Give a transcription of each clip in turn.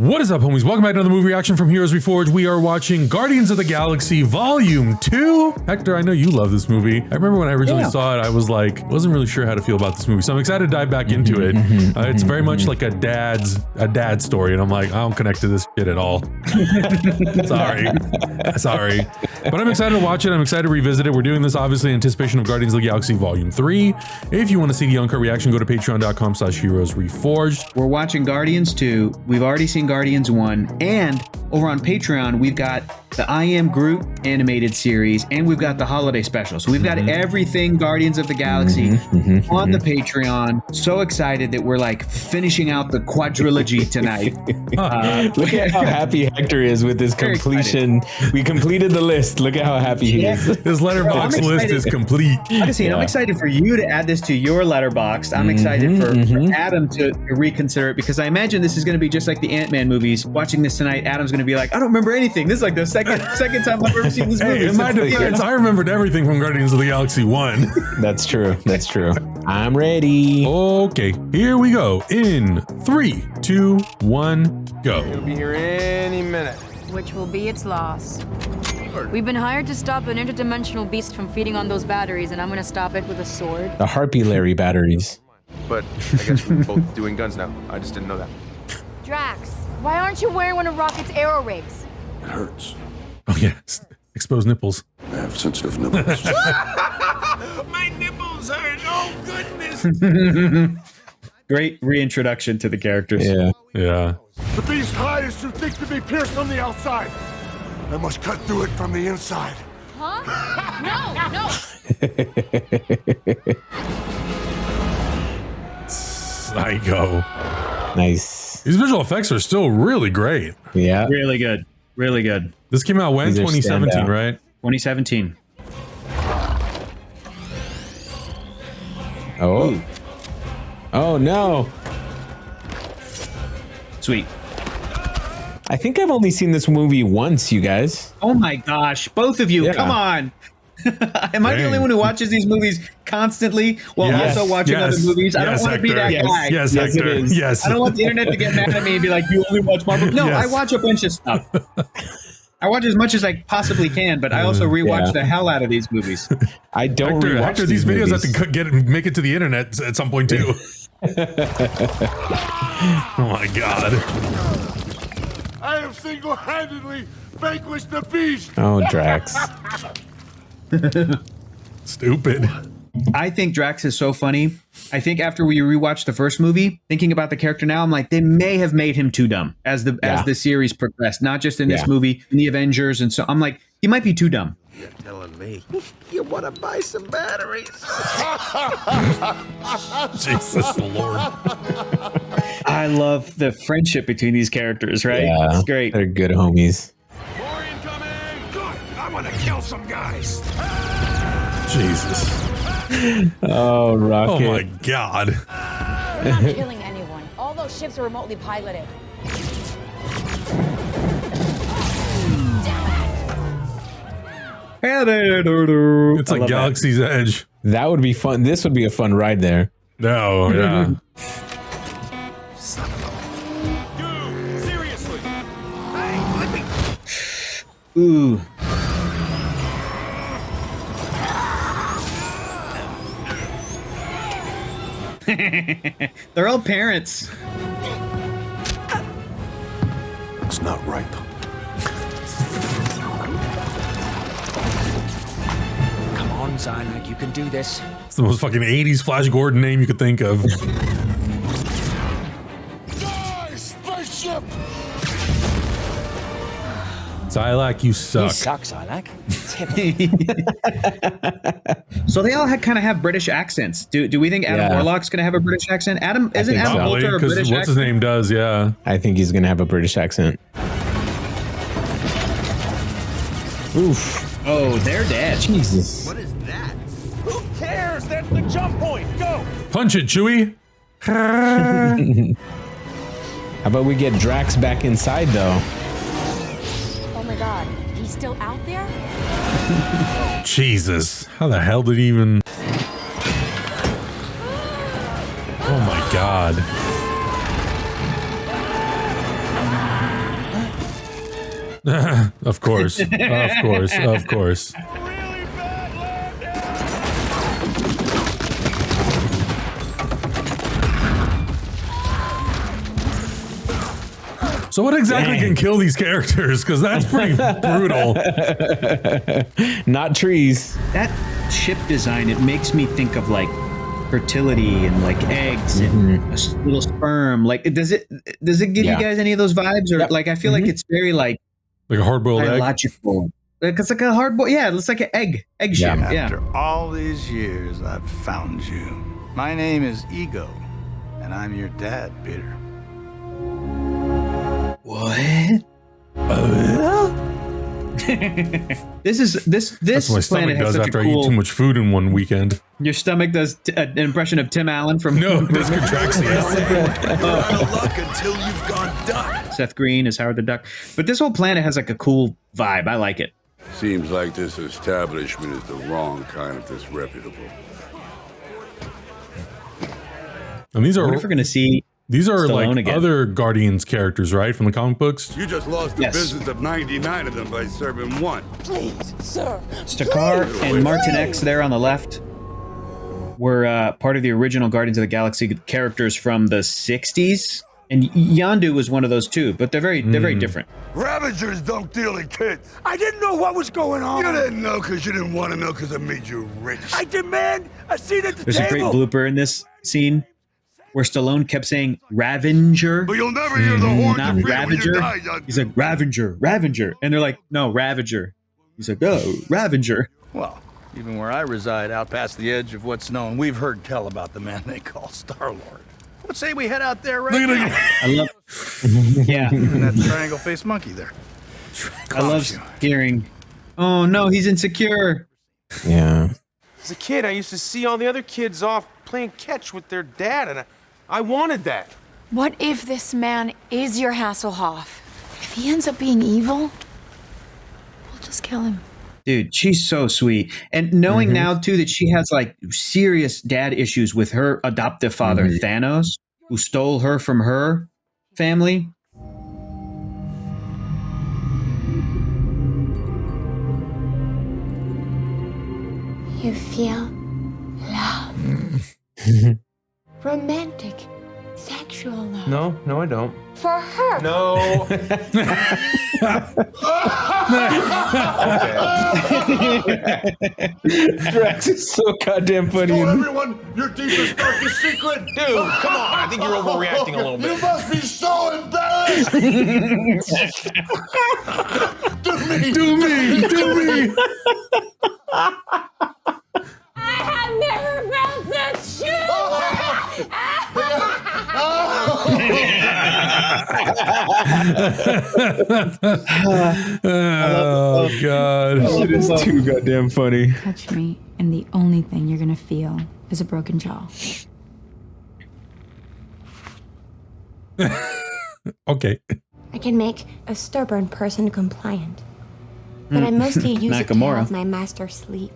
What is up, homies? Welcome back to another movie reaction from Heroes Reforged. We are watching Guardians of the Galaxy Volume 2. Hector, I know you love this movie. I remember when I originally saw it, I was like, wasn't really sure how to feel about this movie. So I'm excited to dive back into it. It's very much like a dad's story. And I'm like, I don't connect to this shit at all. Sorry. But I'm excited to watch it. I'm excited to revisit it. We're doing this obviously in anticipation of Guardians of the Galaxy Volume 3. If you want to see the uncut reaction, go to patreon.com/heroesreforged. We're watching Guardians 2. We've already seen Guardians 1, and over on Patreon we've got the I Am Groot animated series, and we've got the holiday special. So we've got everything Guardians of the Galaxy on the Patreon. So excited that we're like finishing out the quadrilogy tonight. Look at how happy Hector is with this completion. We completed the list. Look at how happy he is. His letterbox list is complete. Honestly, I'm excited for you to add this to your letterbox. I'm excited for Adam to reconsider it, because I imagine this is going to be just like the Ant-Man movies. Watching this tonight, Adam's going to be like, I don't remember anything. This is like the second time I've ever seen this movie. In my defense, I remembered everything from Guardians of the Galaxy 1. That's true. That's true. I'm ready. Okay, here we go. In 3, 2, 1, go. It'll be here any minute. Which will be its loss. We've been hired to stop an interdimensional beast from feeding on those batteries, and I'm gonna stop it with a sword. The Harpy Larry batteries. But I guess we're both doing guns now. I just didn't know that. Drax, why aren't you wearing one of Rocket's arrow rigs? It hurts. Oh yeah, exposed nipples. I have sensitive nipples. My nipples hurt. Oh, goodness. Great reintroduction to the characters. Yeah. The beast hides too thick to be pierced from the outside. I must cut through it from the inside. Huh? No. Psycho. Nice. These visual effects are still really great. Yeah. Really good. Really good. This came out when? These are 2017, standout. right? 2017. Oh. Oh no. Sweet. I think I've only seen this movie once, you guys. Oh my gosh, both of you, Yeah. come on. Am I the only one who watches these movies constantly while also watching other movies? I don't want to be that guy. Yes, Hector. Yes. I don't want the internet to get mad at me and be like, you only watch Marvel. No, I watch a bunch of stuff. I watch as much as I possibly can, but I also rewatch the hell out of these movies. I don't rewatch Hector, these videos have to make it to the internet at some point too. Oh my god. I have single-handedly vanquished the beast. Oh, Drax. Stupid. I think Drax is so funny. I think after we rewatched the first movie, thinking about the character now, I'm like, they may have made him too dumb as the series progressed, not just in this movie, in the Avengers, and so I'm like, he might be too dumb. You're telling me you want to buy some batteries? Jesus Lord. I love the friendship between these characters, right? Yeah, it's great. They're good homies. More incoming! Good! I want to kill some guys! Jesus. Oh, Rocket. Oh my god. I'm not killing anyone. All those ships are remotely piloted. It's like Galaxy's Edge. That would be fun. This would be a fun ride there. No, yeah. Dude, seriously! Hey, let me... Ooh. They're all parents. It's not right. Come on, Zynak, you can do this. It's the most fucking 80s Flash Gordon name you could think of. Die, spaceship! Zylak, you suck. You suck, Zynak. So they all kind of have British accents. Do we think Adam Warlock's going to have a British accent? Isn't Adam Probably, Coulter a because British what's his name does, yeah. I think he's going to have a British accent. Oof. Oh, they're dead. Jesus. What is that? Who cares? That's the jump point! Go! Punch it, Chewie. How about we get Drax back inside, though? Oh my god, he's still out there? Jesus. How the hell did he even... Oh my god. Of course. Of course. Of course. So what exactly can kill these characters? Because that's pretty brutal. Not trees. That ship design, it makes me think of like fertility and like eggs and a little sperm. Like, does it give you guys any of those vibes? Or like, I feel like it's very like a hard-boiled egg. Biological. Like, it's like a hard-boiled. Yeah, it's like an egg ship. Yeah. After all these years, I've found you. My name is Ego, and I'm your dad, Peter. What? This That's what my stomach does after I eat too much food in one weekend. Your stomach does an impression of Tim Allen from No, it does contraction. Luck until you've gone duck. Seth Green is Howard the Duck. But this whole planet has like a cool vibe. I like it. Seems like this establishment is the wrong kind of disreputable. And these I are wonder if we're gonna see. These are Stallone like again. other Guardians characters, right? From the comic books? You just lost the Yes. business of 99 of them by serving one. Please, sir. Stakar and Martin X there on the left were part of the original Guardians of the Galaxy characters from the 60s. And Yondu was one of those too, but they're very different. Ravagers don't deal in kids. I didn't know what was going on. You didn't know because you didn't want to know because it made you rich. I demand a seat at the There's a great table. blooper in this scene where Stallone kept saying Ravager, But you'll never hear the horns not of freedom when you Ravager. die, Yondu. He's like Ravager. And they're like, no, Ravager. He's like, oh, Ravager. Well, even where I reside out past the edge of what's known, we've heard tell about the man they call Star-Lord. Let's say we head out there right now. I love, yeah, And that triangle-faced monkey there. I love hearing, oh no, he's insecure. Yeah. As a kid, I used to see all the other kids off playing catch with their dad, and I wanted that. What if this man is your Hasselhoff? If he ends up being evil, we'll just kill him. Dude, she's so sweet. And knowing now too that she has like serious dad issues with her adoptive father, Thanos, who stole her from her family. You feel love. Romantic, sexual love. No, I don't. For her. No. Drax is so goddamn funny. Tell everyone your deepest, darkest secret. Dude, come on. I think you're overreacting a little You bit. must be so embarrassed. Do me! I have never felt such Oh, God. It is too goddamn funny. Touch me, and the only thing you're gonna feel is a broken jaw. Okay. I can make a stubborn person compliant. But I mostly use it to Nakamura. help my master sleep.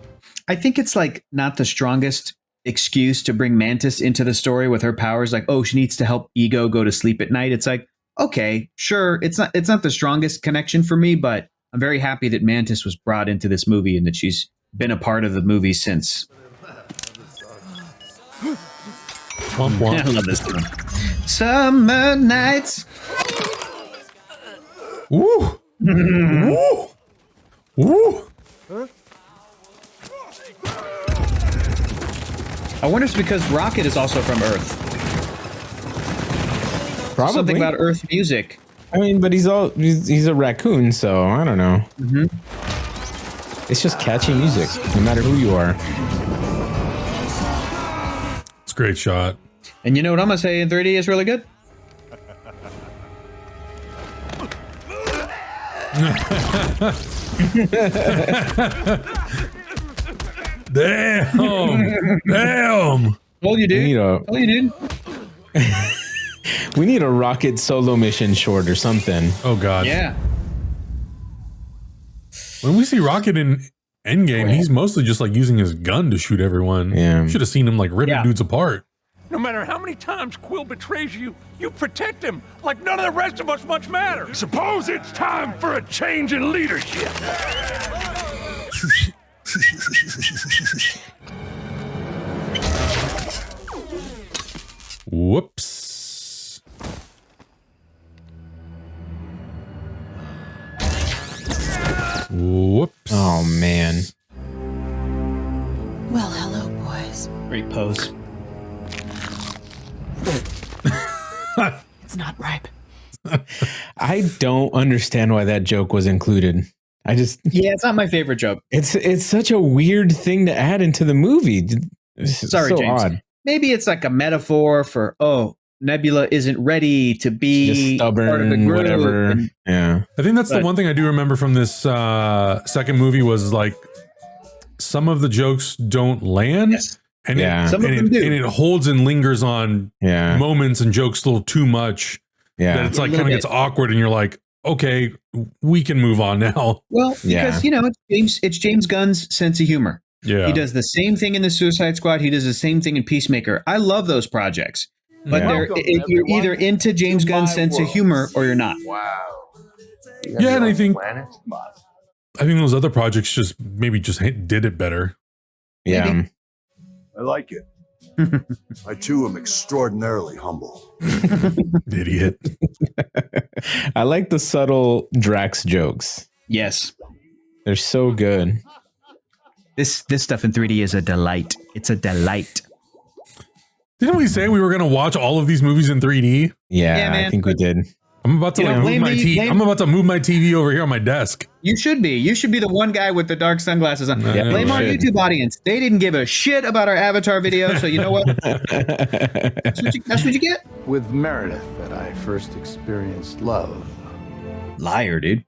I think it's like not the strongest excuse to bring Mantis into the story with her powers. Like, oh, she needs to help Ego go to sleep at night. It's like, okay, sure. It's not the strongest connection for me, but I'm very happy that Mantis was brought into this movie and that she's been a part of the movie since. Womp womp. I love this one. Summer nights. Woo! Woo! Woo! I wonder if it's because Rocket is also from Earth. Probably. Something about Earth music. I mean, but he's a raccoon, so I don't know. It's just catchy music, no matter who you are. It's a great shot. And you know what I'm gonna say in 3D is really good? Damn! Damn! Told you, dude. Told you, dude. We need a Rocket solo mission short or something. Oh, God. Yeah. When we see Rocket in Endgame, he's mostly just like using his gun to shoot everyone. Yeah. Should have seen him like ripping Yeah. dudes apart. No matter how many times Quill betrays you, you protect him like none of the rest of us much matter. Suppose it's time for a change in leadership. Whoops. Whoops. Oh, man. Well, hello, boys. Great pose. It's not ripe. I don't understand why that joke was included. Yeah, it's not my favorite joke. It's such a weird thing to add into the movie. It's Sorry, so James. odd. Maybe it's like a metaphor for Nebula isn't ready to be Just stubborn, part of the group. whatever. Yeah, I think that's the one thing I do remember from this second movie was like some of the jokes don't land. Yes. And, Some of them do. And it holds and lingers on moments and jokes a little too much. Yeah. That it's like kind of gets awkward and you're like, okay, we can move on now. Well, because it's James Gunn's sense of humor. Yeah. He does the same thing in the Suicide Squad. He does the same thing in Peacemaker. I love those projects. But you're either into James Gunn's sense of humor or you're not. Wow. Yeah, and I think those other projects just did it better. Yeah. Maybe. I like it. I too am extraordinarily humble. Idiot. I like the subtle Drax jokes. Yes. They're so good. This stuff in 3D is a delight. It's a delight. Didn't we say we were going to watch all of these movies in 3D? Yeah, I think we did. I'm about to move my TV. I'm about to move my TV over here on my desk. You should be. You should be the one guy with the dark sunglasses on. Blame our YouTube audience. They didn't give a shit about our Avatar video, so you know what? That's what you get. With Meredith that I first experienced love. Liar, dude.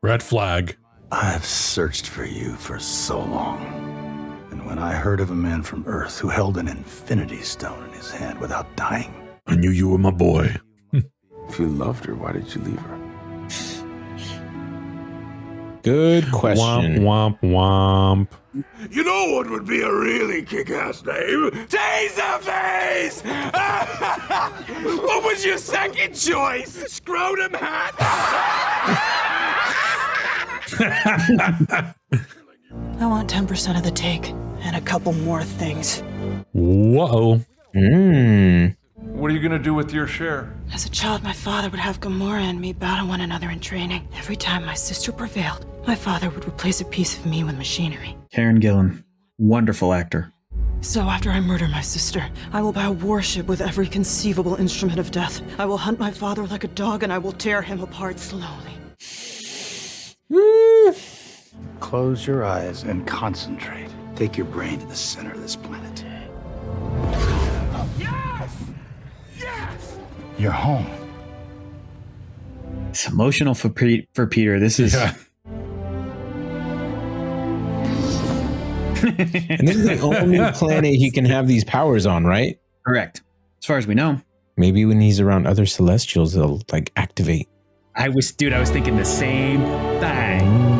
Red flag. I've searched for you for so long. And when I heard of a man from Earth who held an infinity stone in his hand without dying. I knew you were my boy. If you loved her, why did you leave her? Good question. Womp, womp, womp. You know what would be a really kick-ass name? Taserface! What was your second choice? Scrotum hat? I want 10% of the take and a couple more things. Whoa. What are you gonna do with your share? As a child, my father would have Gamora and me battle one another in training. Every time my sister prevailed, my father would replace a piece of me with machinery. Karen Gillan, wonderful actor. So after I murder my sister, I will buy a warship with every conceivable instrument of death. I will hunt my father like a dog and I will tear him apart slowly. Close your eyes and concentrate. Take your brain to the center of this planet. Yes! Yes! You're home. It's emotional for Peter. This is... And this is the only planet he can have these powers on, right? Correct. As far as we know. Maybe when he's around other Celestials, they'll like activate. I was thinking the same thing.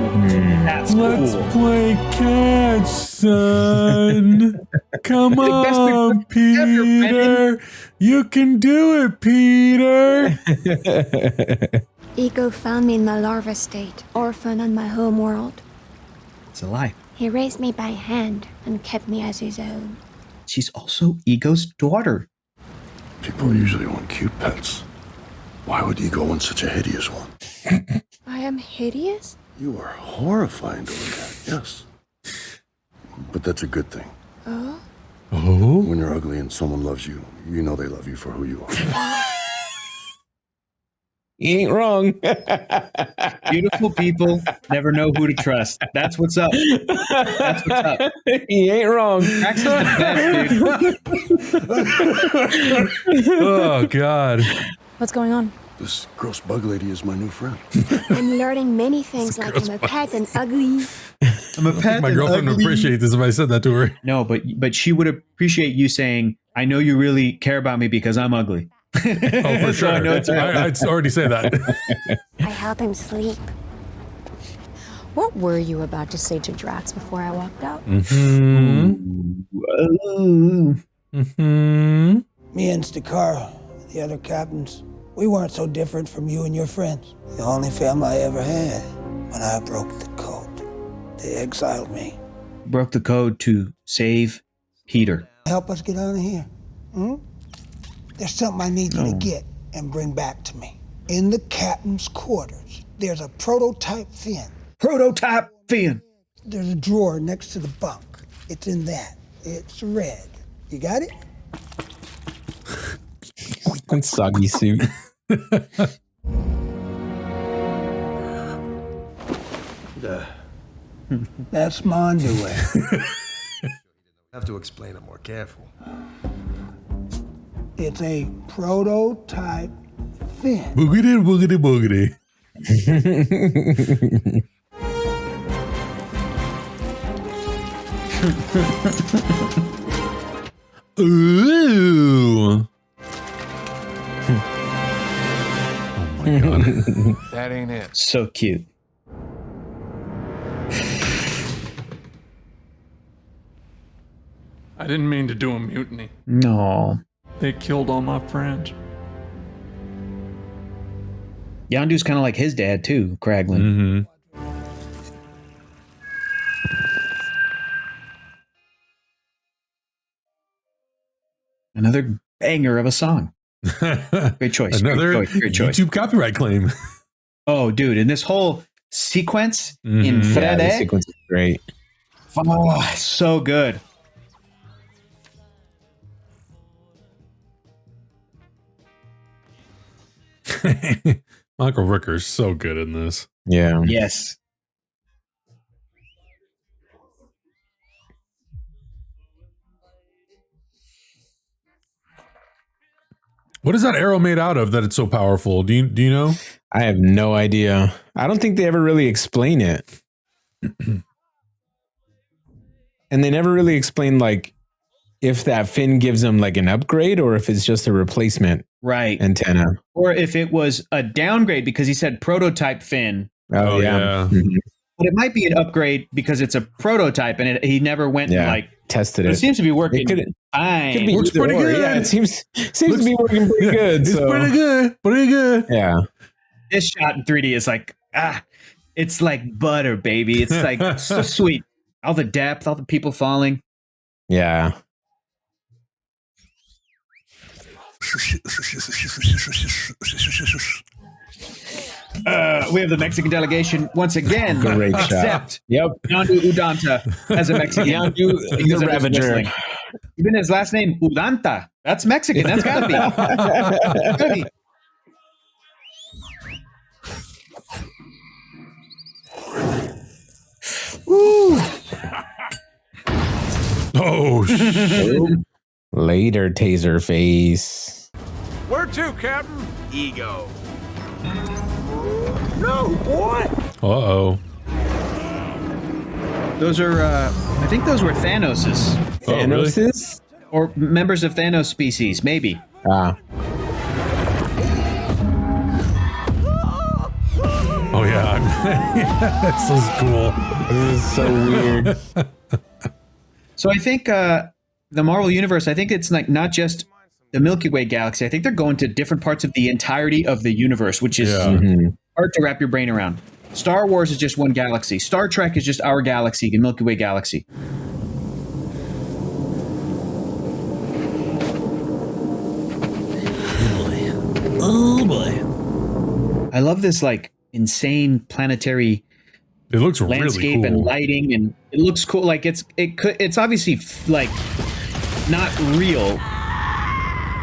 That's Let's cool. play catch, son. Come on, Peter. You can do it, Peter. Ego found me in my larva state, orphan on my home world. It's a lie. He raised me by hand and kept me as his own. She's also Ego's daughter. People usually want cute pets. Why would Ego want such a hideous one? I am hideous? You are horrifying to look at, yes. But that's a good thing. Oh? Oh? When you're ugly and someone loves you, you know they love you for who you are. He ain't wrong. Beautiful people never know who to trust. That's what's up. That's what's up. He ain't wrong. Raxon's the best, dude. Oh, God. What's going on? This gross bug lady is my new friend. I'm learning many things like I'm a pet and ugly. I'm a pet. My girlfriend would appreciate this if I said that to her. No, but she would appreciate you saying, I know you really care about me because I'm ugly. Oh, for sure. I'd already say that. I help him sleep. What were you about to say to Drax before I walked out? Mm-hmm. Mm-hmm. Me and Stakar, the other captains, we weren't so different from you and your friends. The only family I ever had. When I broke the code, they exiled me. Broke the code to save Peter. Help us get out of here. Hmm? There's something I need you to get and bring back to me. In the captain's quarters, there's a prototype fin. Prototype fin. There's a drawer next to the bunk. It's in that. It's red. You got it? And soggy suit. That's my underwear. Have to explain it more careful. It's a prototype fin. Boogity, boogity, boogity. Ooh. Oh my god. That ain't it. So cute. I didn't mean to do a mutiny. No. They killed all my friends. Yondu's kind of like his dad too, Kraglin. Mm-hmm. Another banger of a song. Great choice. Another great choice. YouTube copyright claim. Oh, dude, and this whole sequence in Fede, Yeah, the sequence is great. Oh, so good. Michael Rooker's so good in this. Yeah. Yes. What is that arrow made out of that it's so powerful? Do you know? I have no idea. I don't think they ever really explain it. And they never really explain like if that fin gives them like an upgrade or if it's just a replacement antenna. Or if it was a downgrade because he said prototype fin. Oh yeah. Mm-hmm. But it might be an upgrade because it's a prototype and he never went and like tested it. It seems to be working fine. Could be Works pretty good. Yeah, it seems to be working pretty good. It's pretty good. Pretty good. Yeah. This shot in 3D is like, it's like butter, baby. It's like so sweet. All the depth, all the people falling. Yeah. We have the Mexican delegation once again. Great shot. Except Yep. Yondu Udanta as a Mexican. Yondu the Ravager. Even his last name, Udanta. That's Mexican. That's gotta be. That's gotta be. Ooh. Oh, shit. Later, taser face. Where to, Captain? Ego. No, boy! Uh-oh. Those are, I think those were Thanos's. Oh, Thanos's? Really? Or members of Thanos species, maybe. Ah. Oh, yeah. This is cool. This is so weird. So I think the Marvel Universe, I think it's like not just the Milky Way galaxy. I think they're going to different parts of the entirety of the universe, which is hard to wrap your brain around. Star Wars is just one galaxy. Star Trek is just our galaxy, the Milky Way galaxy. Oh, boy. I love this like insane planetary It looks landscape really cool. and lighting, and it looks cool. Like it's obviously like not real,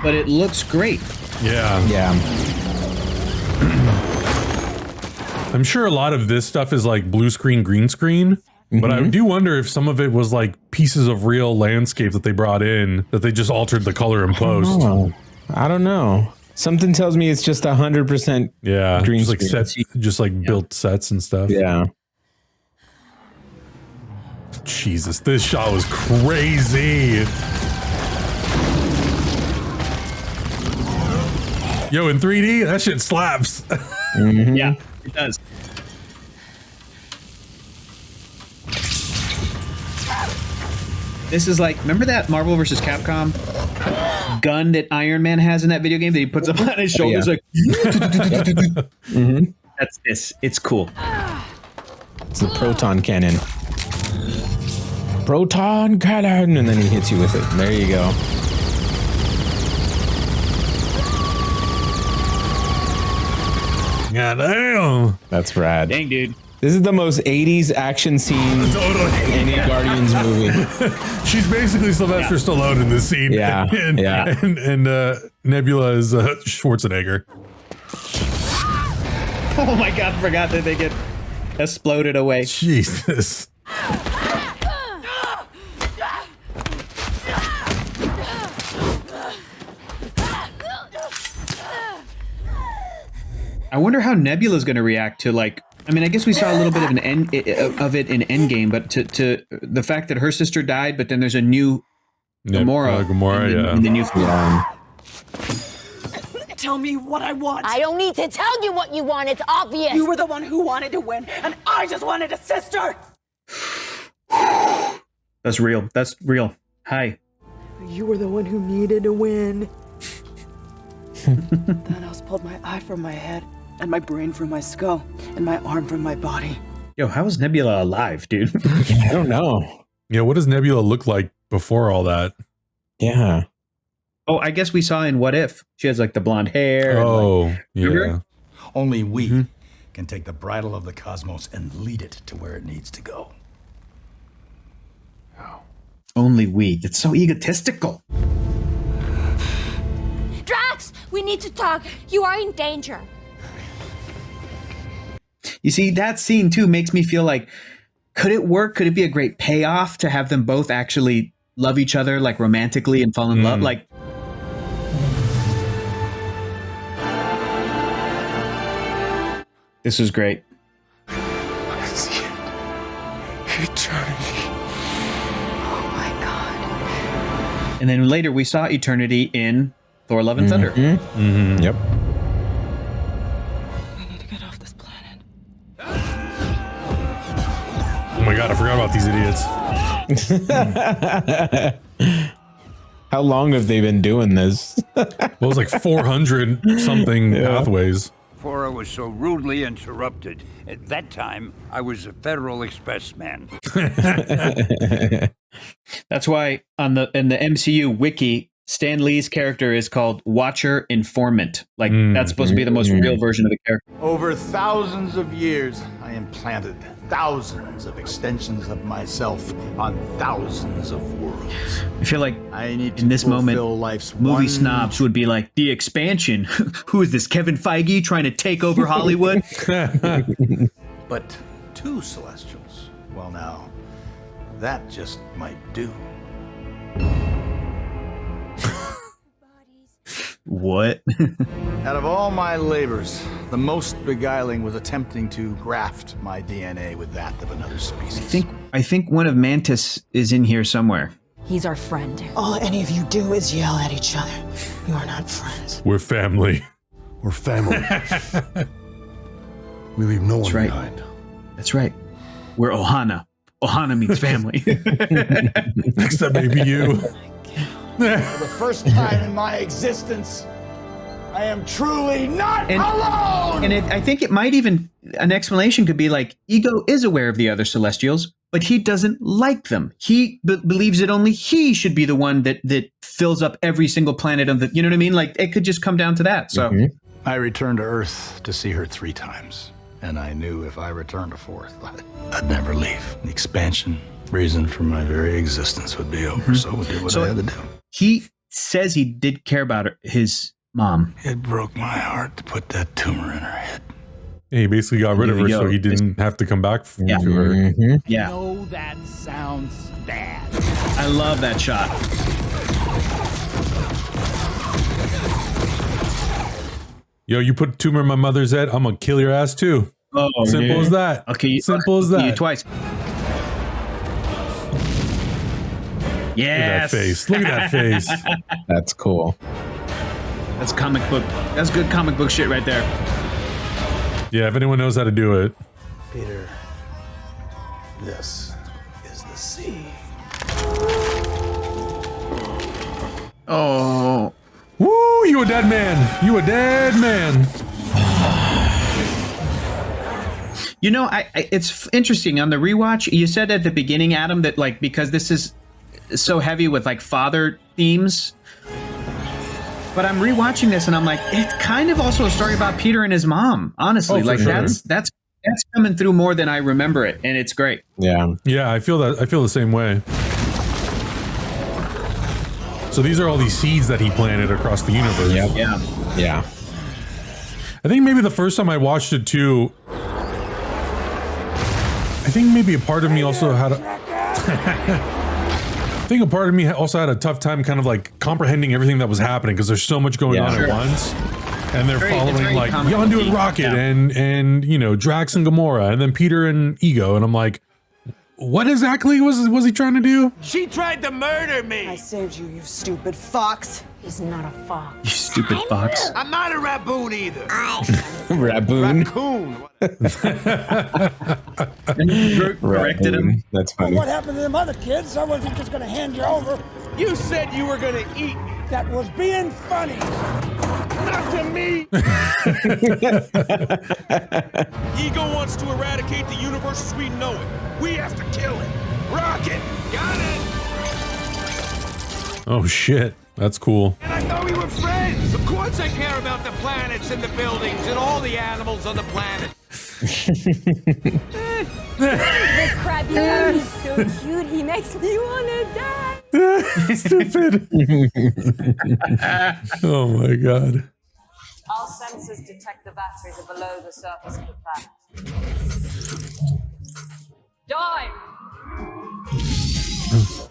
but it looks great. Yeah. Yeah. I'm sure a lot of this stuff is like blue screen, green screen, but I do wonder if some of it was like pieces of real landscape that they brought in that they just altered the color in post. I don't know. Something tells me it's just 100% Yeah, green just like screen. sets, just like built sets and stuff. Yeah. Jesus, this shot was crazy. Yo, in 3D, that shit slaps. Yeah, it does. This is like, remember that Marvel vs. Capcom gun that Iron Man has in that video game that he puts up on his shoulders? Like, that's this. It's cool. It's the proton cannon. Proton cannon, and then he hits you with it. There you go. God damn. That's rad. Dang, dude. This is the most 80s action scene in any Guardians movie. She's basically Sylvester Stallone in this scene. Yeah, and Nebula is Schwarzenegger. Oh my god, I forgot that they get exploded away. Jesus. I wonder how Nebula's going to react to, like, I mean, I guess we saw a little bit of an of it in Endgame, but to the fact that her sister died, but then there's a new Gamora, in the new film. Tell me what I want. I don't need to tell you what you want. It's obvious. You were the one who wanted to win, and I just wanted a sister. That's real. That's real. Hi. You were the one who needed to win. Thanos pulled my eye from my head, and my brain from my skull, and my arm from my body. Yo, how is Nebula alive, dude? I don't know. Yeah, what does Nebula look like before all that? Yeah. Oh, I guess we saw in What If. She has like the blonde hair. Oh, and, like, yeah. Only we can take the bridle of the cosmos and lead it to where it needs to go. Only we. That's so egotistical. Drax, we need to talk. You are in danger. You see, that scene too makes me feel like, could it work? Could it be a great payoff to have them both actually love each other, like romantically, and fall in love? Like, this was great. I see it. Eternity. Oh my god. And then later we saw Eternity in Thor: Love and Thunder. Yep. We need to get off this planet. Oh my god, I forgot about these idiots. How long have they been doing this? Well, it was like 400 something pathways. Before I was so rudely interrupted. At that time, I was a Federal Express man. That's why in the MCU wiki, Stan Lee's character is called Watcher Informant. Like, that's supposed to be the most real version of the character. Over thousands of years, I implanted thousands of extensions of myself on thousands of worlds. I feel like I need to in this moment, life's movie snobs would be like, the expansion. Who is this, Kevin Feige trying to take over Hollywood? But two Celestials. Well, now, that just might do. What? Out of all my labors, the most beguiling was attempting to graft my DNA with that of another species. I think one of Mantis is in here somewhere. He's our friend. All any of you do is yell at each other. You are not friends. We're family. We're family. We leave no one behind. That's right. We're Ohana. Ohana means family. Except maybe you. For the first time in my existence, I am truly not alone! And I think it might even, an explanation could be like, Ego is aware of the other Celestials, but he doesn't like them. He believes that only he should be the one that fills up every single planet of the, you know what I mean? Like, it could just come down to that. So I returned to Earth to see her 3 times. And I knew if I returned a 4th, I'd never leave. The expansion, reason for my very existence would be over. So I did what I had to do. He says he did care about his mom. It broke my heart to put that tumor in her head. Yeah, he basically got rid of her so he didn't have to come back to her. Yeah. No, that sounds bad. I love that shot. Yo, you put a tumor in my mother's head, I'm gonna kill your ass too. Oh, simple as that. Okay, simple as that. You twice. Yes. Look at that face. That's cool. That's comic book. That's good comic book shit right there. Yeah, if anyone knows how to do it. Peter, this is the sea. Oh. Woo, you a dead man. You a dead man. You know, it's interesting on the rewatch. You said at the beginning, Adam, that like because this is so heavy with like father themes. But I'm rewatching this and I'm like, it's kind of also a story about Peter and his mom. Honestly, like sure. that's coming through more than I remember it, and it's great. Yeah. Yeah, I feel that. I feel the same way. So these are all these seeds that he planted across the universe. Yep. Yeah. Yeah. I think maybe the first time I watched it too, I think maybe a part of me also had I think a part of me also had a tough time kind of like comprehending everything that was happening because there's so much going on at once. And they're following like Yondu and Rocket and you know, Drax and Gamora and then Peter and Ego. And I'm like, what exactly was he trying to do? She tried to murder me. I saved you, you stupid fox. He's not a fox. You stupid fox. I'm not a raboon either. Raboon. Raccoon. Corrected him. That's funny. What happened to them other kids? I wasn't just gonna hand you over. You said you were gonna eat me. That was being funny. Not to me. Ego wants to eradicate the universe as we know it. We have to kill it. Rocket, got it. Oh shit, that's cool. And I thought we were friends. Of course I care about the planets and the buildings and all the animals on the planet. The crabby guy is so cute. He makes me wanna die. Stupid. Oh my god. All sensors detect the batteries are below the surface of the planet. Die!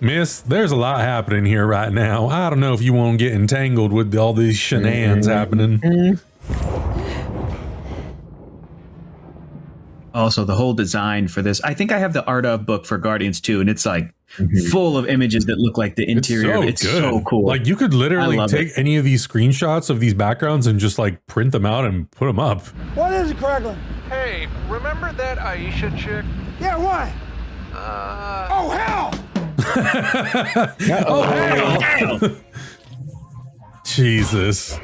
Miss, there's a lot happening here right now. I don't know if you want to get entangled with all these shenanigans happening. Also, the whole design for this. I think I have the art of book for Guardians 2, and it's like full of images that look like the interior. It's so cool. Like you could literally take any of these screenshots of these backgrounds and just like print them out and put them up. What is it, Craiglin? Hey, remember that Aisha chick? Yeah, what? Oh, hell! Oh, hell! Jesus.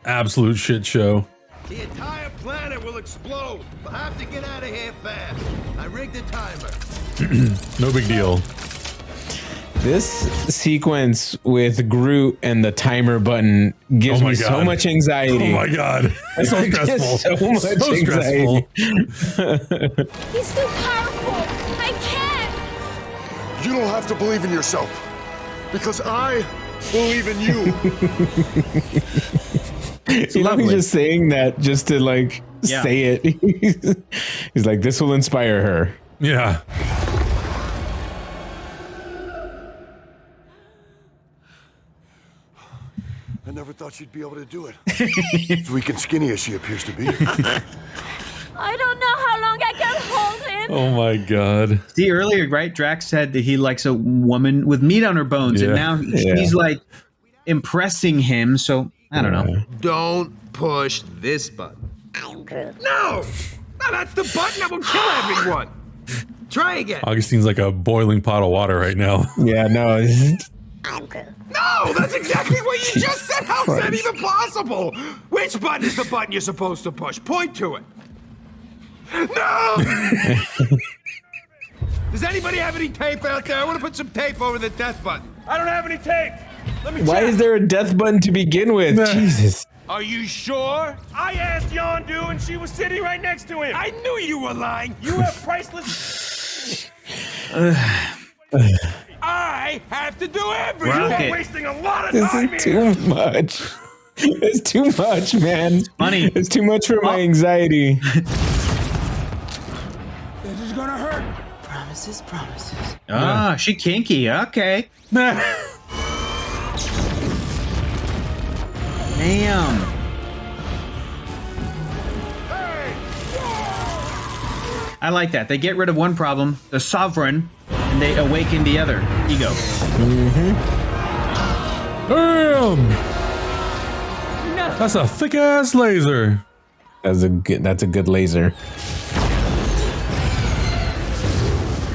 Absolute shit show. The entire planet will explode. We'll have to get out of here fast. I rigged the timer. No big deal. This sequence with Groot and the timer button gives me so much anxiety. Oh my god. It's so stressful. So much anxiety. He's too powerful. I can't. You don't have to believe in yourself. Because I believe in you. You know, he's just saying that just to like say it. He's like, this will inspire her. Yeah. I never thought she'd be able to do it. As weak and skinny as she appears to be. I don't know how long I can hold him. Oh my god. See, earlier, right? Drax said that he likes a woman with meat on her bones, and now he's like impressing him. So I don't know. Don't push this button. I'm Groot. No! No, that's the button that will kill everyone. Try again. Augustine's like a boiling pot of water right now. Yeah, no. I'm Groot. No, that's exactly what you just said. How's that even possible? Which button is the button you're supposed to push? Point to it. No! Does anybody have any tape out there? I want to put some tape over the death button. I don't have any tape. Let me Why check. is there a death button to begin with? Jesus. Are you sure? I asked Yondu and she was sitting right next to him. I knew you were lying. You have priceless... I have to do everything. You're wasting a lot of time This is too much. It's too much, man. It's funny. It's too much for my anxiety. This is gonna hurt. Promises, promises. Ah, she kinky. Okay. Damn. I like that. They get rid of one problem, the sovereign, and they awaken the other, Ego. Damn! That's a thick ass laser. That's a good laser.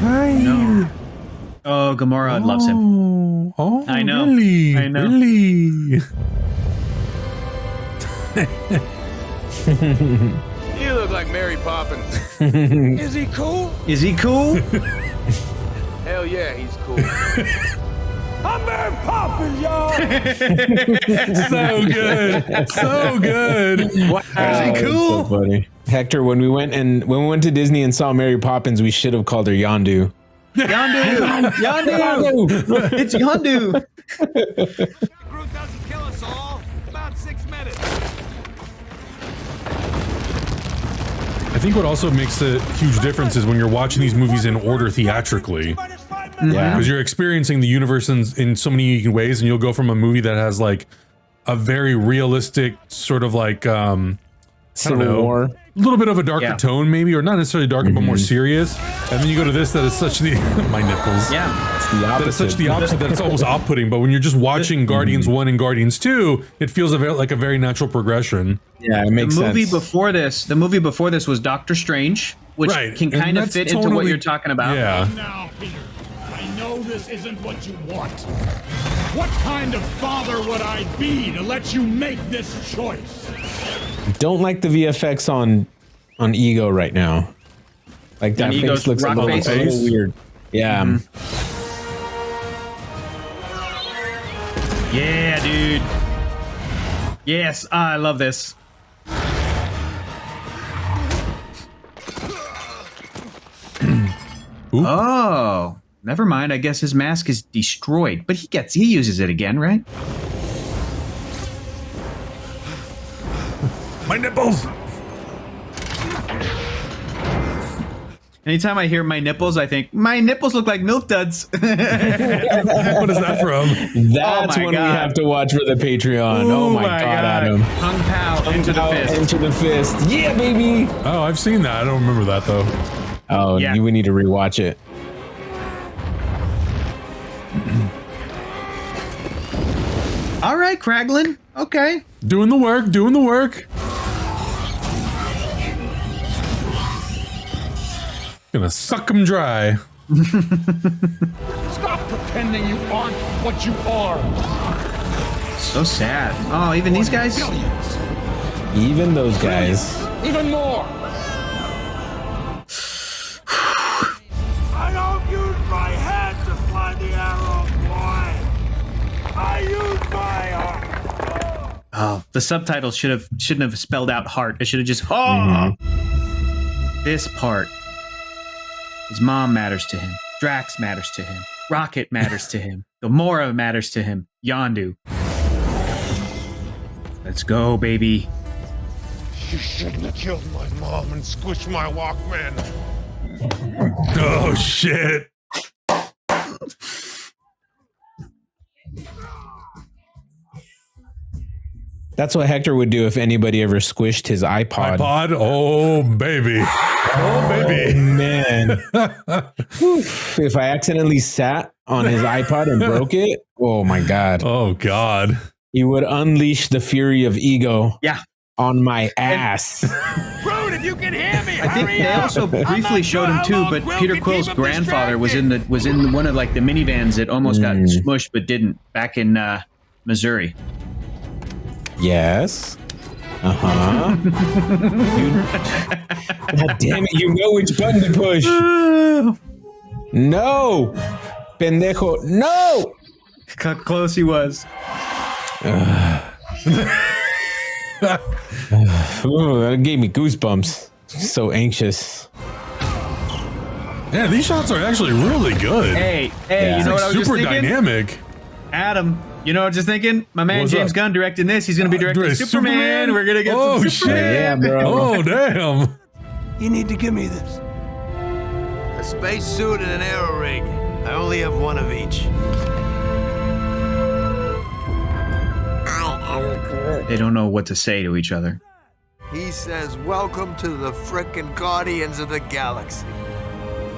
Hi. No. Oh, Gamora loves him. Oh, I know. Really? I know. Really? You look like Mary Poppins. Is he cool? Is he cool? Hell yeah, he's cool. I'm Mary Poppins, y'all. So good. So good. Wow, Is he cool? So funny. Hector, when we went to Disney and saw Mary Poppins, we should have called her Yondu. Yondu! Yondu! It's Yondu! Groot doesn't kill us all. About 6 minutes. I think what also makes a huge difference is when you're watching these movies in order theatrically. Yeah. Because you're experiencing the universe in so many unique ways, and you'll go from a movie that has like a very realistic sort of like Civil War, a little bit of a darker tone maybe, or not necessarily darker, but more serious. And then you go to this that is such the my nipples. Yeah. That is such the opposite that it's almost off-putting. But when you're just watching Guardians 1 and Guardians 2, it feels like a very natural progression. Yeah, it makes sense. The movie before this was Doctor Strange, which can kind of fit into what you're talking about. Yeah. Now, Peter, I know this isn't what you want. What kind of father would I be to let you make this choice? Don't like the VFX on Ego right now. Like that face looks a little weird. Yeah. Yeah, dude. Yes, I love this. Oh, never mind. I guess his mask is destroyed, but he uses it again, right? My nipples. Anytime I hear my nipples, I think my nipples look like milk duds. What is that from? That's when we have to watch for the Patreon. Oh my god, Adam. Hung pow into the fist. Into the fist. Yeah, baby. Oh, I've seen that. I don't remember that though. Oh, yeah. We need to rewatch it. All right, Kraglin. Okay. Doing the work, doing the work. Gonna suck them dry. Stop pretending you aren't what you are. So sad. Oh, even these guys? Even those guys. Even more. I don't use my head to fly the arrow, boy. I use my arm. Oh, the subtitles shouldn't have spelled out heart. It should have just This part. His mom matters to him. Drax matters to him. Rocket matters to him. Gamora matters to him. Yondu. Let's go, baby. You shouldn't have killed my mom and squished my Walkman. Oh shit. That's what Hector would do if anybody ever squished his iPod. Oh baby. Oh baby. Man. If I accidentally sat on his iPod and broke it, oh my god. Oh god. He would unleash the fury of Ego. Yeah. On my ass. Rude, if you can hear me, I think they also briefly showed him too, but Peter Quill's grandfather was in one of like the minivans that almost got smushed but didn't back in Missouri. Yes. God damn it, you know which button to push. No. Pendejo. No. How close he was. Ooh, that gave me goosebumps. So anxious. Yeah, these shots are actually really good. Hey, Yeah. you know what I was just Super thinking? dynamic. Adam, you know what I was just thinking? My man What's James up? Gunn directing this. He's going to be directing Superman. We're going to get some shit. Superman. Yeah, bro. Oh damn. You need to give me this. A space suit and an aero rig. I only have one of each. They don't know what to say to each other. He says, welcome to the frickin' Guardians of the Galaxy.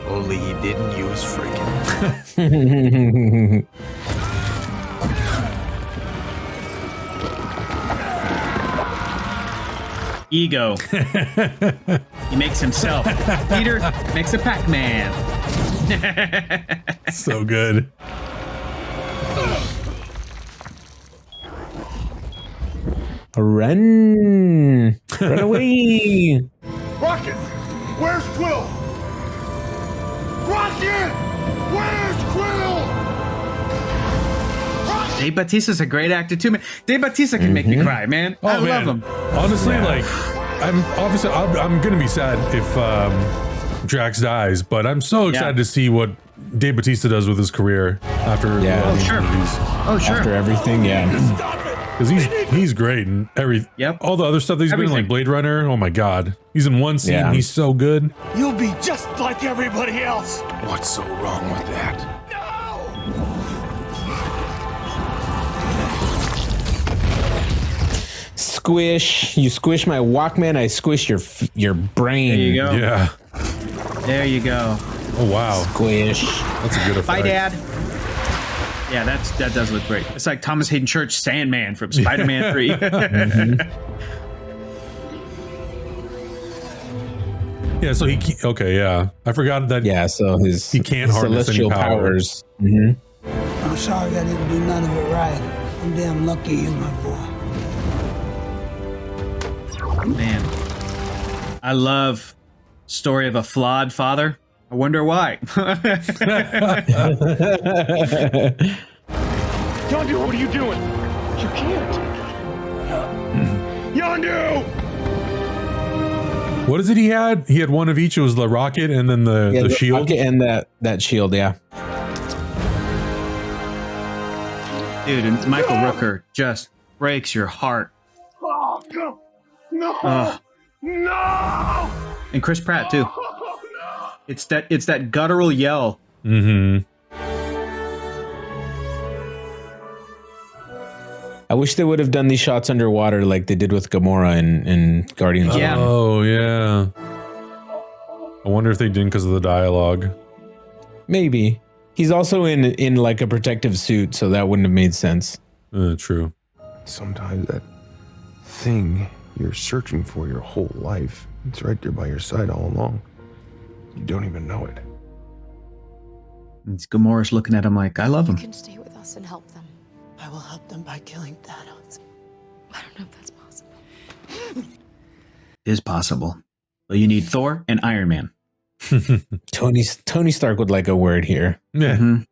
Only he didn't use frickin'. Ego. He makes himself. Peter makes a Pac-Man. So good. Run away. Rocket, where's Quill? Rocket, where's Quill? Dave Bautista's a great actor too, man. Dave Bautista can make me cry, man. I love him. Honestly, like, I'm gonna be sad if Drax dies, but I'm so excited to see what Dave Bautista does with his career after all these movies. Oh, sure. After everything, because he's great and all the other stuff that he's been in, like Blade Runner. Oh my God, he's in one scene. He's so good. You'll be just like everybody else. What's so wrong with that? Squish. You squish my Walkman. I squish your brain. There you go. Yeah. There you go. Oh wow. Squish. That's a good effect. Bye, Dad. Yeah, that does look great. It's like Thomas Hayden Church Sandman from Spider-Man 3. Yeah, so I forgot that. Yeah, so he can't harness any powers. I'm sorry I didn't do none of it right. I'm damn lucky you, my boy. Man, I love story of a flawed father. I wonder why. Yondu, what are you doing? You can't. Yondu! What is it he had? He had one of each. It was the rocket and then the shield. Rocket and that shield, yeah. Dude, and Michael Rooker just breaks your heart. Oh, no! No! And Chris Pratt too. It's that guttural yell. Mm-hmm. I wish they would have done these shots underwater like they did with Gamora in Guardians. Yeah. Oh yeah. I wonder if they didn't because of the dialogue. Maybe. He's also in like a protective suit, so that wouldn't have made sense. True. Sometimes that thing you're searching for your whole life, it's right there by your side all along. You don't even know it. And Gamora's looking at him like, I love him. You can stay with us and help them. I will help them by killing Thanos. I don't know if that's possible. It is possible. Well, you need Thor and Iron Man. Tony Stark would like a word here. Yeah. Mm-hmm.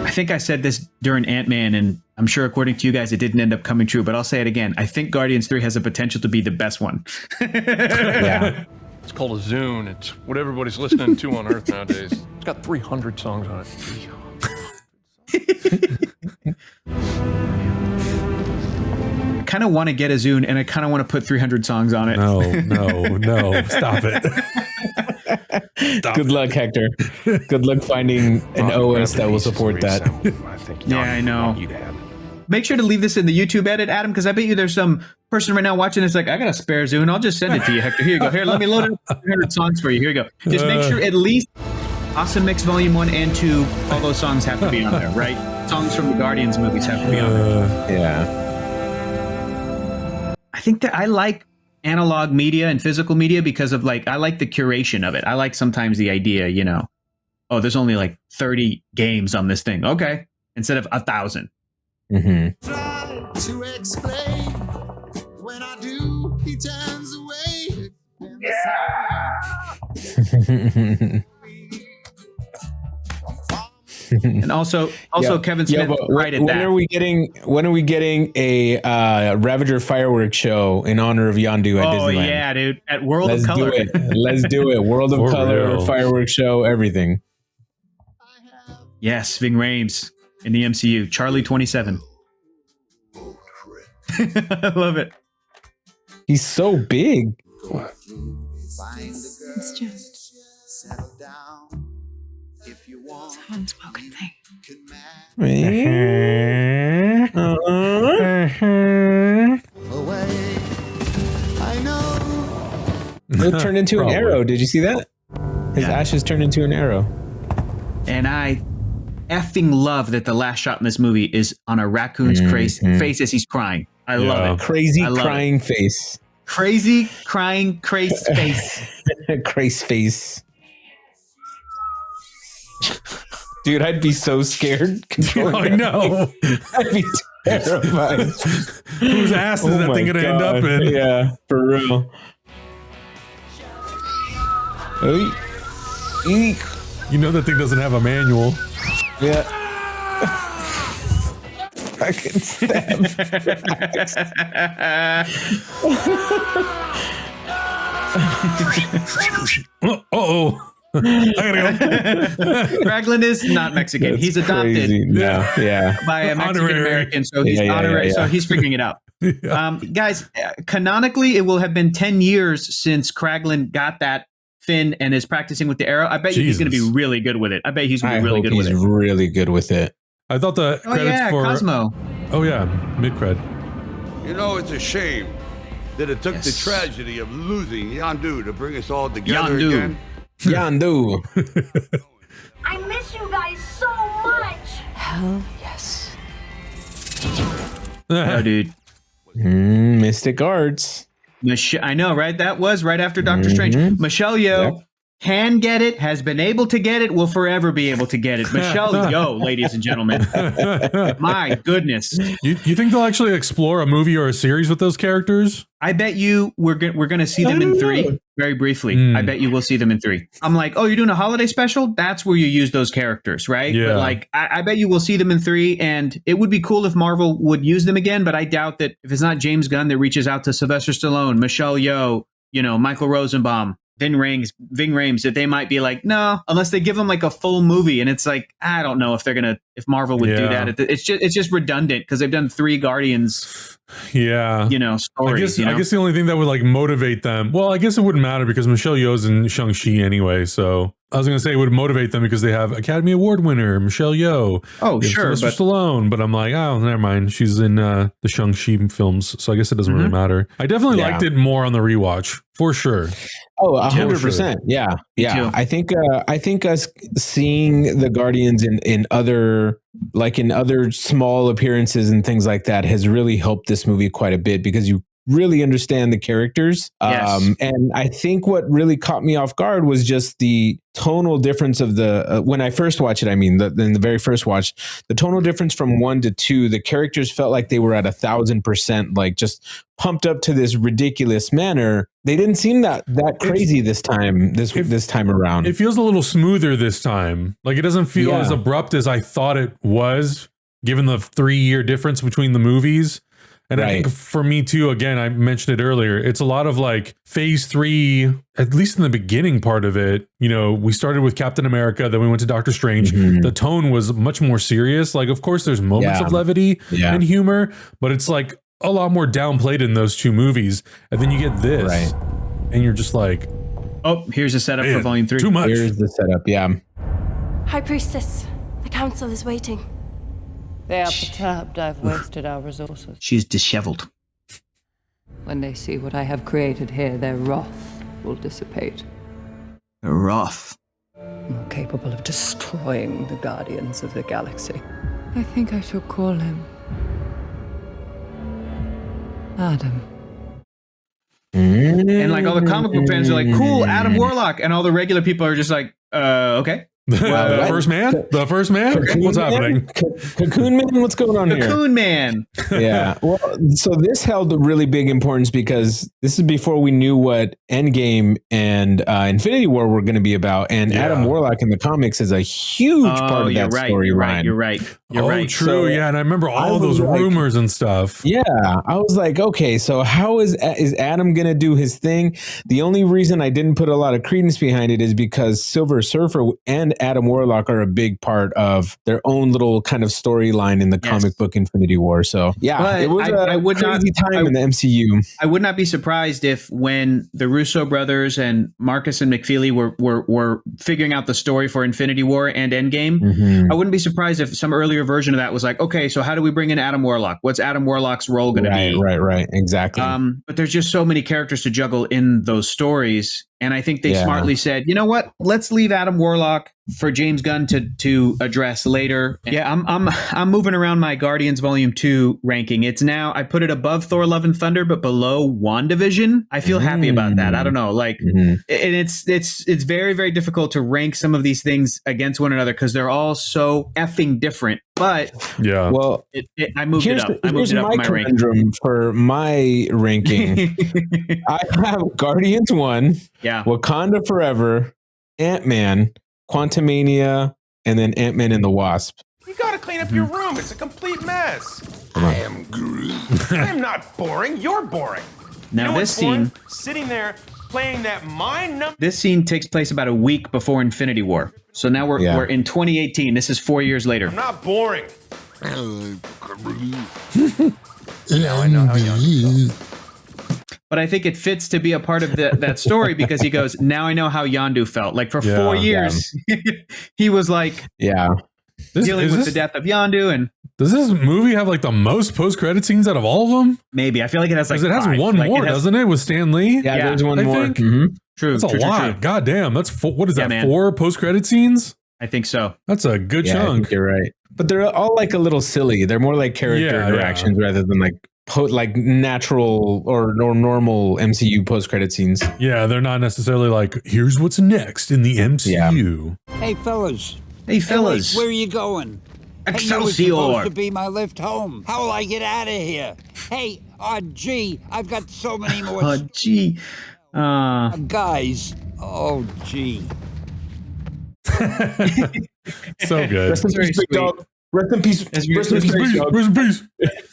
I think I said this during Ant-Man, and I'm sure according to you guys, it didn't end up coming true, but I'll say it again. I think Guardians 3 has the potential to be the best one. Yeah. It's called a Zune. It's what everybody's listening to on Earth nowadays. It's got 300 songs on it. I kind of want to get a Zune, and I kind of want to put 300 songs on it. No. Stop it. Good luck, Hector. Good luck finding an OS that will support that. Yeah, I know. Make sure to leave this in the YouTube edit, Adam, because I bet you there's some person right now watching this like, I got a spare Zune. I'll just send it to you, Hector. Here you go. Here, let me load it up 300 songs for you. Here you go. Just make sure at least Awesome Mix Volume 1 and 2, all those songs have to be on there, right? Songs from the Guardians movies have to be on there. Yeah. I think that I like analog media and physical media because of I like the curation of it. I like sometimes the idea, oh, there's only like 30 games on this thing. Okay. Instead of 1,000. Mm-hmm. Try to explain. When I do, he turns away. And also Kevin Smith right at that. When are we getting a Ravager fireworks show in honor of Yondu at Disneyland? Oh yeah, dude! At World of Color. Let's do it. World of Color, real. fireworks show, everything. Yes, Ving Rhames in the MCU. Charlie 27. I love it. He's so big. It's just some unspoken thing. It turned into an arrow. Did you see that? His ashes turned into an arrow. And I effing love that the last shot in this movie is on a raccoon's face as he's crying. I love it. Crazy crying face. Crazy crying Crace face. Crace face. Dude, I'd be so scared. I know. I'd be terrified. Whose ass is that thing gonna end up in? Yeah, for real. You know that thing doesn't have a manual. Yeah. Fucking stab. Uh-oh. I gotta go. Raglan is not Mexican. He's adopted by a Mexican American, so he's honorary. So he's figuring it out. Guys, canonically, it will have been 10 years since Kraglin got that fin and is practicing with the arrow. I bet you he's going to be really good with it. I bet he's going to be really good with it. He's really good with it. I thought the credits for Cosmo. Oh yeah, mid cred. You know, it's a shame that it took the tragedy of losing Yondu to bring us all together again. Yondu. I miss you guys so much. Hell yes. Oh, dude. Mystic Arts. I know, right? That was right after Doctor Strange. Michelle Yeoh can get it, has been able to get it, will forever be able to get it. Michelle Yeoh, ladies and gentlemen. My goodness. You think they'll actually explore a movie or a series with those characters? I bet you we're going to see them in 3 very briefly. I bet you we'll see them in 3. I'm like, oh, you're doing a holiday special? That's where you use those characters, right? Yeah. But like, I bet you we'll see them in 3, and it would be cool if Marvel would use them again, but I doubt that if it's not James Gunn that reaches out to Sylvester Stallone, Michelle Yeoh, Michael Rosenbaum, Ving Rhames, that they might be like, no, unless they give them like a full movie. And it's like, I don't know if Marvel would do that. It's just redundant because they've done 3 Guardians. Yeah. Stories. I guess the only thing that would like motivate them. Well, I guess it wouldn't matter because Michelle Yeoh's in Shang-Chi anyway. So I was going to say it would motivate them because they have Academy Award winner Michelle Yeoh. Oh, sure. Sylvester Stallone. But I'm like, oh, never mind. She's in the Shang-Chi films. So I guess it doesn't really matter. I definitely liked it more on the rewatch for sure. Oh, 100%. Yeah. I think us seeing the Guardians in other small appearances and things like that has really helped this movie quite a bit because you really understand the characters. Yes. And I think what really caught me off guard was just the tonal difference of the when I first watched it. I mean, in the very first watch, the tonal difference from 1 to 2, the characters felt like they were at 1,000%, like just pumped up to this ridiculous manner. They didn't seem that crazy this time around. It feels a little smoother this time. Like it doesn't feel as abrupt as I thought it was, given the 3-year difference between the movies. And I think for me too, again, I mentioned it earlier, it's a lot of like phase 3, at least in the beginning part of it. We started with Captain America, then we went to Doctor Strange. The tone was much more serious. Like, of course, there's moments of levity and humor, but it's like a lot more downplayed in those 2 movies. And then you get this, and you're just like, oh, here's a setup for Volume 3. Too much. Here's the setup, High Priestess, the council is waiting. They are perturbed I've wasted our resources. She's disheveled. When they see what I have created here, their wrath will dissipate. The wrath. More capable of destroying the Guardians of the Galaxy. I think I shall call him Adam. And like all the comic book fans are like, cool, Adam Warlock. And all the regular people are just like, okay. The first man? What's happening? Cocoon Man? What's going on here? Cocoon Man. Yeah. Well, so this held a really big importance because this is before we knew what Endgame and Infinity War were going to be about. And Adam Warlock in the comics is a huge part of that storyline. You're right. True. So, and I remember all those rumors and stuff. Yeah. I was like, okay, so how is Adam going to do his thing? The only reason I didn't put a lot of credence behind it is because Silver Surfer and Adam Warlock are a big part of their own little kind of storyline in the comic book Infinity War. So it was a crazy time in the MCU. I would not be surprised if when the Russo brothers and Marcus and McFeely were figuring out the story for Infinity War and Endgame, I wouldn't be surprised if some earlier version of that was like, okay, so how do we bring in Adam Warlock? What's Adam Warlock's role going to be? Right. Exactly. But there's just so many characters to juggle in those stories. And I think they smartly said, you know what? Let's leave Adam Warlock for James Gunn to address later. Yeah, I'm moving around my Guardians Volume 2 ranking. It's now, I put it above Thor Love and Thunder, but below WandaVision. I feel happy about that. I don't know. Like, and it's very, very difficult to rank some of these things against one another because they're all so effing different. But well, I moved it up. I moved it up my my ranking. conundrum for my ranking. I have Guardians 1, Wakanda Forever, Ant-Man, Quantumania, and then Ant-Man and the Wasp. You gotta clean up your room. It's a complete mess. I am Groot. I am not boring. You're boring. Now you know this what's boring? scene, Sitting there playing that mind-numbing. this scene takes place about a week before Infinity War. So now we're in 2018. This is 4 years later. I'm not boring. Now I know how Yondu felt. But I think it fits to be a part of that story because he goes, now I know how Yondu felt. Like for 4 years, he was like dealing with the death of Yondu. And does this movie have like the most post-credit scenes out of all of them? Maybe. I feel like it has like it has 5. one like more, doesn't it, with Stan Lee? Yeah, there's one I more. think. True. That's a lot. True. God damn. That's what is that? Man. 4 post-credit scenes? I think so. That's a good I chunk. think you're right. But they're all like a little silly. They're more like character interactions rather than like natural or normal MCU post-credit scenes. Yeah, they're not necessarily like, here's what's next in the MCU. Hey, fellas. Hey, fellas. Where are you going? Excelsior. Hey, you were supposed to be my lift home. How will I get out of here? Hey, gee, I've got so many more. Gee. Guys. Oh, gee. So good. Rest in peace, big dog. Rest in peace. Rest in peace. Rest in peace.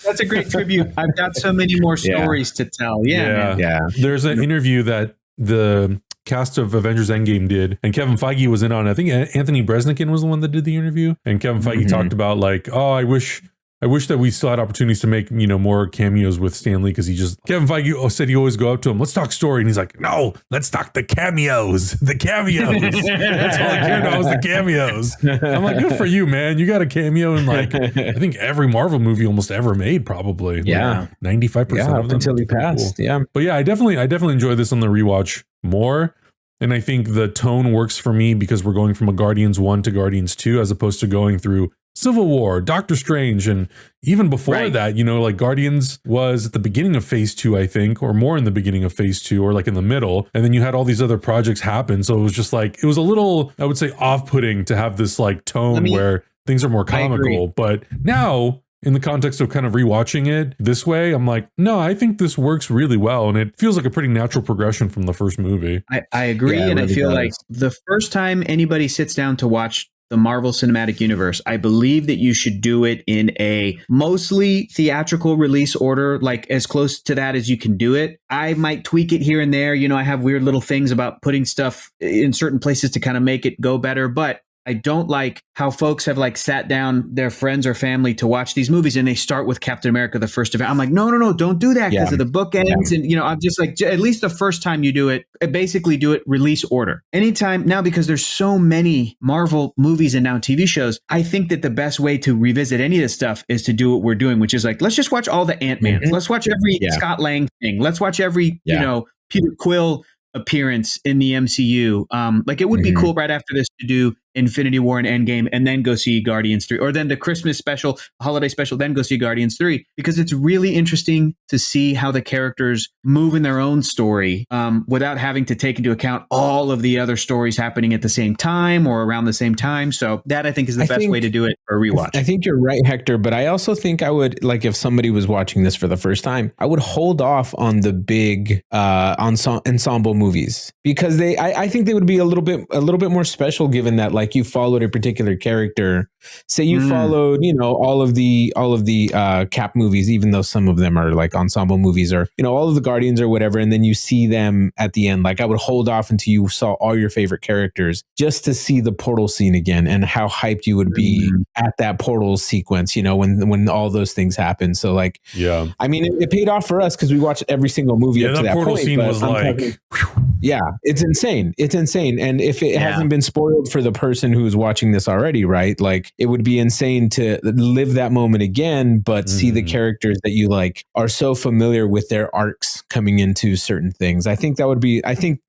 That's a great tribute. I've got so many more stories to tell. Yeah. There's an interview that the cast of Avengers Endgame did, and Kevin Feige was in on. I think Anthony Bresnikan was the one that did the interview, and Kevin Feige talked about like, oh, I wish that we still had opportunities to make, more cameos with Stan Lee, because Kevin Feige said he always go up to him, let's talk story. And he's like, no, let's talk the cameos. The cameos. That's all I cared about was the cameos. I'm like, good for you, man. You got a cameo in like, I think every Marvel movie almost ever made, probably. Yeah. Like 95% of them. Until he passed. Cool. Yeah. But yeah, I definitely enjoy this on the rewatch more. And I think the tone works for me because we're going from a Guardians 1 to Guardians 2, as opposed to going through Civil War, Doctor Strange, and even before that, like Guardians was at the beginning of Phase 2, I think, or more in the beginning of Phase 2, or like in the middle. And then you had all these other projects happen. So it was just like, it was a little, I would say, off-putting to have this like tone where things are more comical. But now, in the context of kind of rewatching it this way, I'm like, no, I think this works really well. And it feels like a pretty natural progression from the first movie. I agree. And I feel like the first time anybody sits down to watch the Marvel Cinematic Universe, I believe that you should do it in a mostly theatrical release order, like as close to that as you can do it. I might tweak it here and there. I have weird little things about putting stuff in certain places to kind of make it go better, but I don't like how folks have like sat down their friends or family to watch these movies and they start with Captain America, the first event. I'm like, no, don't do that because of the bookends. And, I'm just like, at least the first time you do it, basically do it release order. Anytime now, because there's so many Marvel movies and now TV shows, I think that the best way to revisit any of this stuff is to do what we're doing, which is like, let's just watch all the Ant-Mans. Let's watch every Scott Lang thing. Let's watch every, Peter Quill appearance in the MCU. Like it would be cool right after this to do Infinity War and Endgame and then go see Guardians 3, or then the Christmas special, holiday special, then go see Guardians 3, because it's really interesting to see how the characters move in their own story without having to take into account all of the other stories happening at the same time or around the same time. So that I think is the best way to do it for a rewatch. I think you're right, Hector, but I also think I would, like, if somebody was watching this for the first time, I would hold off on the big ensemble movies, because I think they would be a little bit more special, given that like you followed a particular character. Say you followed, all of the Cap movies, even though some of them are like ensemble movies, or all of the Guardians or whatever, and then you see them at the end. Like I would hold off until you saw all your favorite characters, just to see the portal scene again and how hyped you would be at that portal sequence. When all those things happen. So like, I mean, it paid off for us because we watched every single movie up to that portal point, scene was like, Yeah, it's insane. It's insane. And if it hasn't been spoiled for the person who's watching this already, right? Like it would be insane to live that moment again, but see the characters that you like are so familiar with their arcs coming into certain things. I think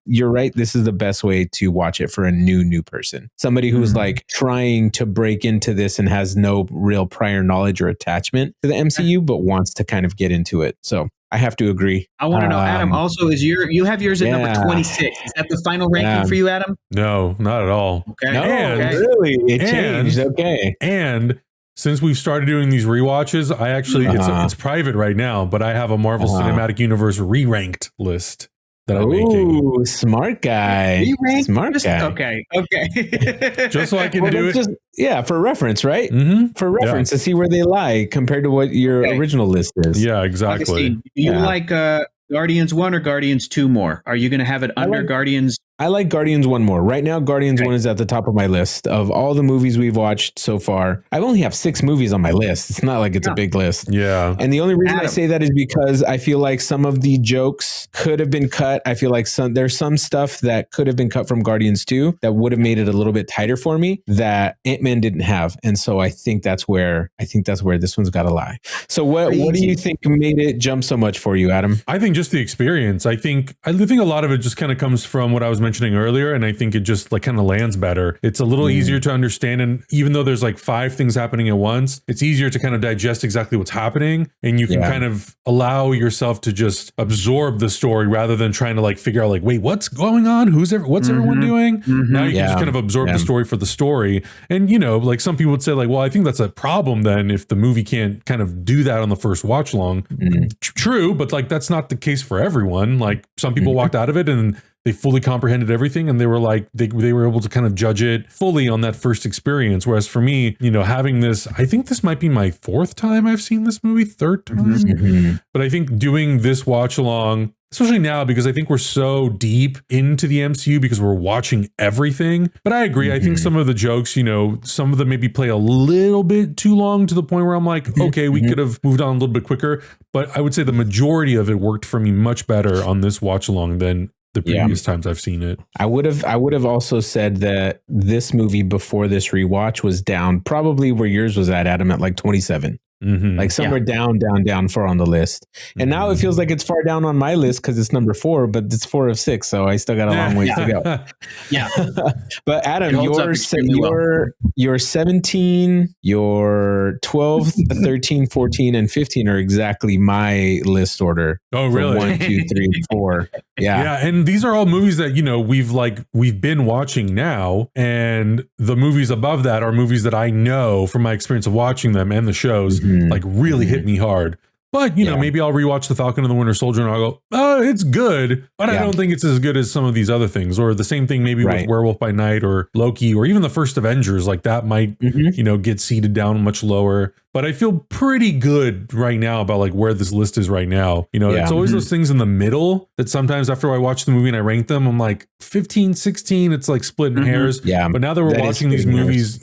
you're right. This is the best way to watch it for a new person. Somebody who's like trying to break into this and has no real prior knowledge or attachment to the MCU, but wants to kind of get into it. So I have to agree. I want to know, Adam, also, you have yours at number 26. Is that the final ranking for you, Adam? No, not at all. Okay. No, really? It changed. Okay. And since we've started doing these rewatches, I actually, it's private right now, but I have a Marvel Cinematic Universe re-ranked list that I'm making. Ooh, smart guy. Re-ranked? Smart guy. Okay. Just so I can do it. For reference, right? For reference to see where they lie compared to what your original list is. Yeah, exactly. Augustine, do you like Guardians 1 or Guardians 2 more? Are you going to have it under Guardians? I like Guardians 1 more. Right now, Guardians 1 is at the top of my list of all the movies we've watched so far. I only have 6 movies on my list. It's not like it's a big list. Yeah. And the only reason I say that is because I feel like some of the jokes could have been cut. I feel like there's some stuff that could have been cut from Guardians 2 that would have made it a little bit tighter for me that Ant-Man didn't have. And so I think that's where this one's got to lie. So what do you think made it jump so much for you, Adam? I think just the experience. I think a lot of it just kind of comes from what I was mentioning earlier, and I think it just like kind of lands better. It's a little easier to understand, and even though there's like 5 things happening at once, it's easier to kind of digest exactly what's happening, and you can kind of allow yourself to just absorb the story rather than trying to like figure out like, wait, what's going on? What's everyone doing? Now you can just kind of absorb the story for the story. And like some people would say like, well, I think that's a problem then if the movie can't kind of do that on the first watch long. True, but like that's not the case for everyone. Like some people walked out of it and they fully comprehended everything, and they were like they were able to kind of judge it fully on that first experience. Whereas for me, having this, I think this might be my 4th time I've seen this movie, 3rd time. But I think doing this watch along, especially now, because I think we're so deep into the MCU because we're watching everything. But I agree. I think some of the jokes, some of them maybe play a little bit too long to the point where I'm like, okay, we could have moved on a little bit quicker. But I would say the majority of it worked for me much better on this watch along than the previous times I've seen it. I would have also said that this movie before this rewatch was down probably where yours was at, Adam, at like 27. Like somewhere down far on the list. And now it feels like it's far down on my list because it's number 4, but it's 4 of 6, so I still got a long ways to go. But Adam, your 17, your 12, 13, 14, and 15 are exactly my list order. Oh, really? 1, 2, 3, 4. Yeah, and these are all movies that we've been watching now, and the movies above that are movies that I know from my experience of watching them and the shows like really hit me hard. But maybe I'll rewatch The Falcon and the Winter Soldier and I'll go, oh, it's good, but I don't think it's as good as some of these other things. Or the same thing maybe with Werewolf by Night or Loki or even the first Avengers. Like that might get seated down much lower. But I feel pretty good right now about like where this list is right now. It's always those things in the middle that sometimes after I watch the movie and I rank them, I'm like 15, 16, it's like splitting hairs. Yeah. But now that we're watching these movies,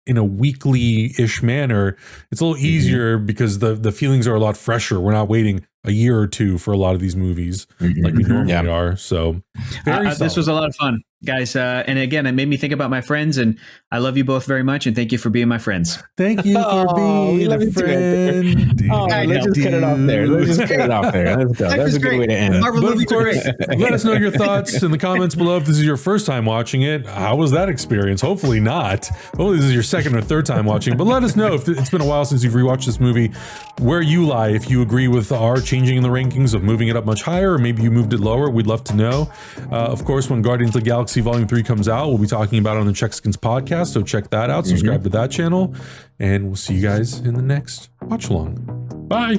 in a weekly-ish manner, it's a little easier because the feelings are a lot fresher. We're not waiting a year or two for a lot of these movies like we normally are. So this was a lot of fun, guys. And again, it made me think about my friends, and I love you both very much. And thank you for being my friends. Thank you for being a friend. Let's just cut it off there. Let's go. That's a good way to end. But of course, let us know your thoughts in the comments below. If this is your first time watching it, how was that experience? Hopefully not. Hopefully this is your 2nd or 3rd time watching. But let us know if it's been a while since you've rewatched this movie, where you lie, if you agree with our changing in the rankings of moving it up much higher, or maybe you moved it lower. We'd love to know. Of course, when Guardians of the Galaxy Volume 3 comes out, we'll be talking about it on the Chexicans podcast, so check that out. Subscribe to that channel, and we'll see you guys in the next watch along. Bye.